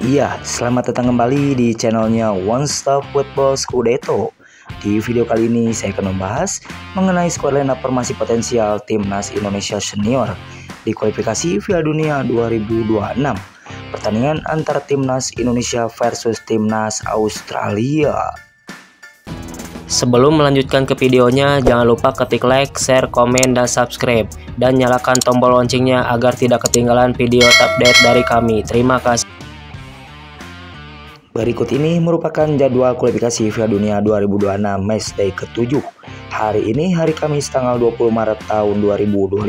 Iya, selamat datang kembali di channelnya One Stop Football Scudetto. Di video kali ini saya akan membahas mengenai skuad lineup formasi potensial Timnas Indonesia Senior di kualifikasi Piala Dunia 2026. Pertandingan antara Timnas Indonesia versus Timnas Australia. Sebelum melanjutkan ke videonya, jangan lupa ketik like, share, komen, dan subscribe. Dan nyalakan tombol loncengnya agar tidak ketinggalan video update dari kami. Terima kasih. Berikut ini merupakan jadwal kualifikasi Piala Dunia 2026 matchday ke-7. Hari ini hari Kamis tanggal 20 Maret tahun 2025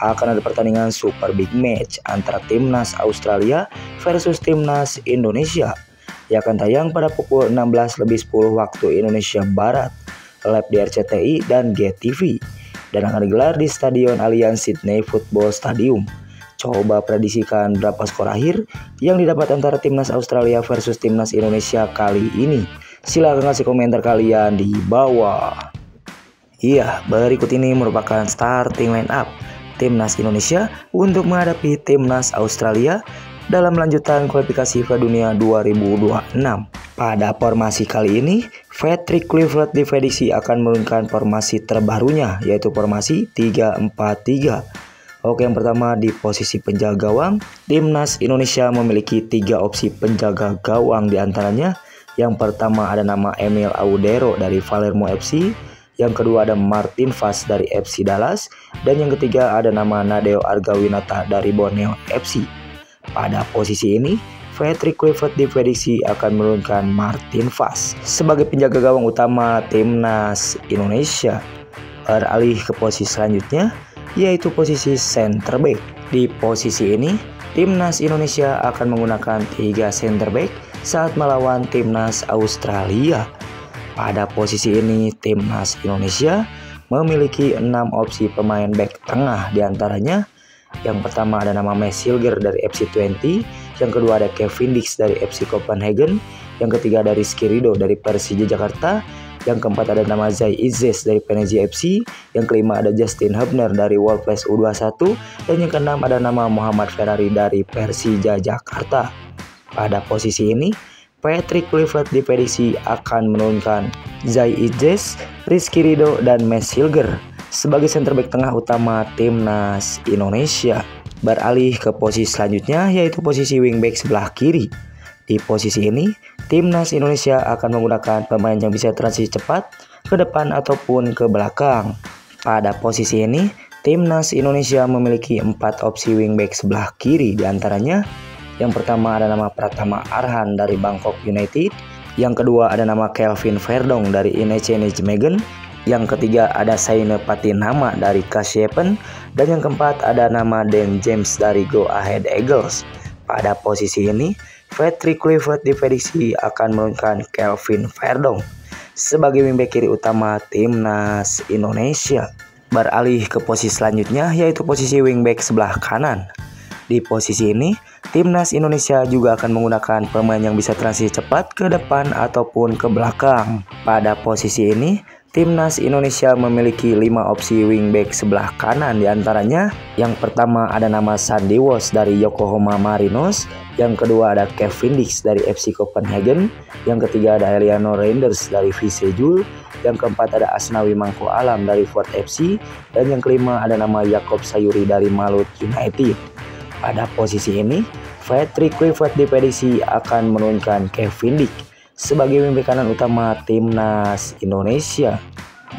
akan ada pertandingan super big match antara Timnas Australia versus Timnas Indonesia yang akan tayang pada pukul 16.10 waktu Indonesia Barat, live di RCTI dan GTV, dan akan digelar di Stadion Allianz Sydney Football Stadium. Coba prediksikan berapa skor akhir yang didapat antara Timnas Australia versus Timnas Indonesia kali ini. Silahkan kasih komentar kalian di bawah. Iya, berikut ini merupakan starting line up Timnas Indonesia untuk menghadapi Timnas Australia dalam lanjutan kualifikasi Piala Dunia 2026. Pada formasi kali ini, Patrick Kluivert diprediksi akan menurunkan formasi terbarunya, yaitu formasi 3-4-3. Oke, yang pertama di posisi penjaga gawang, Timnas Indonesia memiliki 3 opsi penjaga gawang diantaranya. Yang pertama ada nama Emil Audero dari Palermo FC, yang kedua ada Martin Vaz dari FC Dallas, dan yang ketiga ada nama Nadeo Argawinata dari Borneo FC. Pada posisi ini, Patrick Kluivert diprediksi akan menurunkan Martin Vaz sebagai penjaga gawang utama Timnas Indonesia. Beralih ke posisi selanjutnya, yaitu posisi center back. Di posisi ini, Timnas Indonesia akan menggunakan 3 center back saat melawan Timnas Australia. Pada posisi ini, Timnas Indonesia memiliki 6 opsi pemain back tengah diantaranya. Yang pertama ada nama Mads Hilger dari FC Twente, yang kedua ada Kevin Dix dari FC Copenhagen, yang ketiga ada Rizky Ridho dari Persija Jakarta, yang keempat ada nama Zai Izzes dari Venezia FC, yang kelima ada Justin Hubner dari Wolves U21, dan yang keenam ada nama Muhammad Ferrari dari Persija Jakarta. Pada posisi ini, Patrick Kluivert diprediksi akan menurunkan Zai Izzes, Rizky Ridho, dan Mads Hilger sebagai center back tengah utama Timnas Indonesia. Beralih ke posisi selanjutnya, yaitu posisi wingback sebelah kiri. Di posisi ini, Timnas Indonesia akan menggunakan pemain yang bisa transisi cepat ke depan ataupun ke belakang. Pada posisi ini, Timnas Indonesia memiliki 4 opsi wingback sebelah kiri diantaranya. Yang pertama ada nama Pratama Arhan dari Bangkok United, yang kedua ada nama Kelvin Verdong dari INEC Nijmegen, yang ketiga ada Saine Patinama dari Kasiepen, dan yang keempat ada nama Dan James dari Go Ahead Eagles. Pada posisi ini, Patrick Kluivert diprediksi akan menurunkan Kelvin Verdong sebagai wingback kiri utama Timnas Indonesia. Beralih ke posisi selanjutnya, yaitu posisi wingback sebelah kanan. Di posisi ini, Timnas Indonesia juga akan menggunakan pemain yang bisa transisi cepat ke depan ataupun ke belakang. Pada posisi ini, Timnas Indonesia memiliki 5 opsi wingback sebelah kanan diantaranya. Yang pertama ada nama Sandy Walsh dari Yokohama Marinos, yang kedua ada Kevin Dix dari FC Copenhagen, yang ketiga ada Eliano Reinders dari VC Jul, yang keempat ada Asnawi Mangko Alam dari Ford FC, dan yang kelima ada nama Yakob Sayuri dari Malut United. Pada posisi ini, Patrick Kluivert diprediksi akan menurunkan Kevin Dix sebagai wingback kanan utama Timnas Indonesia.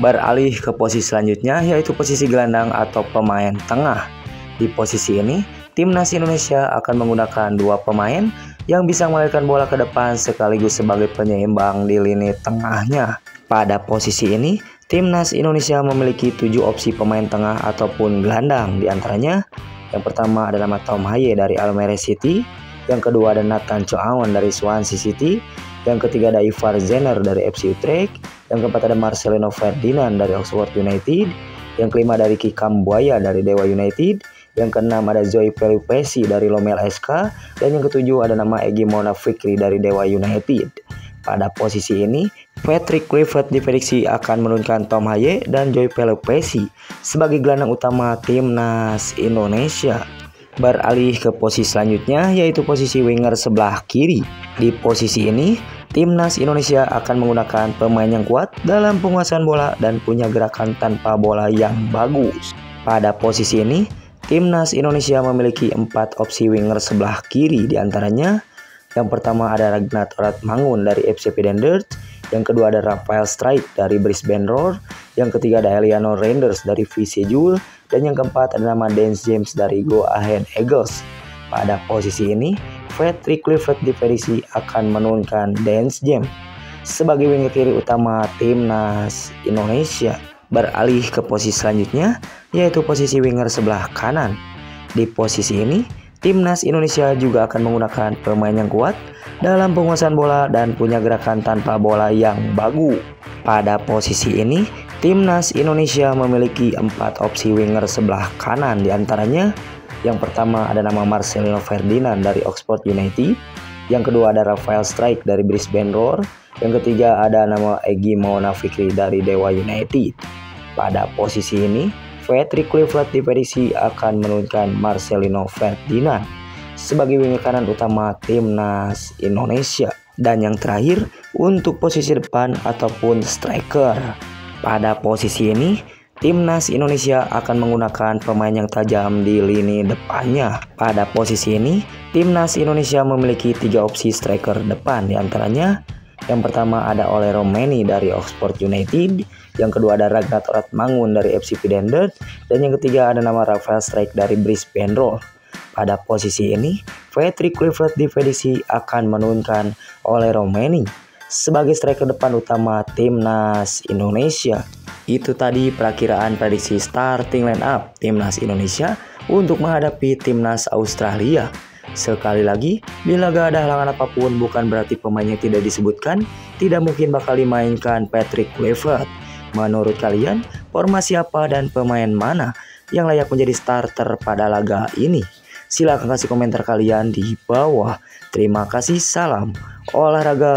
Beralih ke posisi selanjutnya, yaitu posisi gelandang atau pemain tengah. Di posisi ini, Timnas Indonesia akan menggunakan 2 pemain yang bisa melarikan bola ke depan sekaligus sebagai penyeimbang di lini tengahnya. Pada posisi ini, Timnas Indonesia memiliki 7 opsi pemain tengah ataupun gelandang diantaranya. Yang pertama ada nama Tom Haye dari Almere City, yang kedua ada Nathan Choaon dari Swansea City, yang ketiga ada Ivar Zener dari FC Utrecht, yang keempat ada Marcelino Ferdinand dari Oxford United, yang kelima ada Ricky Kambuaya dari Dewa United, yang keenam ada Joy Pelupesi dari Lomel SK, dan yang ketujuh ada nama Egy Mona Fikri dari Dewa United. Pada posisi ini, Patrick Kluivert diprediksi akan menurunkan Tom Haye dan Joy Pelupesi sebagai gelandang utama Timnas Indonesia. Beralih ke posisi selanjutnya, yaitu posisi winger sebelah kiri. Di posisi ini, timnas Indonesia akan menggunakan pemain yang kuat dalam penguasaan bola dan punya gerakan tanpa bola yang bagus. Pada posisi ini, timnas Indonesia memiliki 4 opsi winger sebelah kiri, diantaranya yang pertama ada Ragnar Ratmangun dari FC Pidendert, yang kedua ada Rafael Strijk dari Brisbane Roar, yang ketiga ada Eliano Reinders dari VC Jul, dan yang keempat ada nama Dance James dari Go Ahead Eagles. Pada posisi ini, Patrick Kluivert diprediksi akan menurunkan Dance James sebagai winger kiri utama timnas Indonesia. Beralih ke posisi selanjutnya, yaitu posisi winger sebelah kanan. Di posisi ini, timnas Indonesia juga akan menggunakan pemain yang kuat dalam penguasaan bola dan punya gerakan tanpa bola yang bagus. Pada posisi ini, timnas Indonesia memiliki 4 opsi winger sebelah kanan, diantaranya yang pertama ada nama Marcelino Ferdinand dari Oxford United, yang kedua ada Rafael Strijk dari Brisbane Roar, yang ketiga ada nama Egy Maulana Fikri dari Dewa United. Pada posisi ini, Patrick Kluivert diprediksi akan menurunkan Marcelino Ferdinand sebagai winger kanan utama timnas Indonesia. Dan yang terakhir, untuk posisi depan ataupun striker. Pada posisi ini, timnas Indonesia akan menggunakan pemain yang tajam di lini depannya. Pada posisi ini, timnas Indonesia memiliki 3 opsi striker depan, diantaranya yang pertama ada Ole Romeni dari Oxford United, yang kedua ada Ragnar Ratmangun dari FC Pidendert, dan yang ketiga ada nama Rafael Strijk dari Brisbane Roar. Pada posisi ini, Patrick Kluivert diprediksi akan menurunkan Ole Romeni sebagai striker depan utama timnas Indonesia. Itu tadi perakiraan prediksi starting line up timnas Indonesia untuk menghadapi timnas Australia. Sekali lagi, bila gak ada halangan apapun, bukan berarti pemainnya tidak disebutkan, tidak mungkin bakal dimainkan Patrick Kluivert. Menurut kalian, formasi apa dan pemain mana yang layak menjadi starter pada laga ini? Silahkan kasih komentar kalian di bawah. Terima kasih, salam olahraga.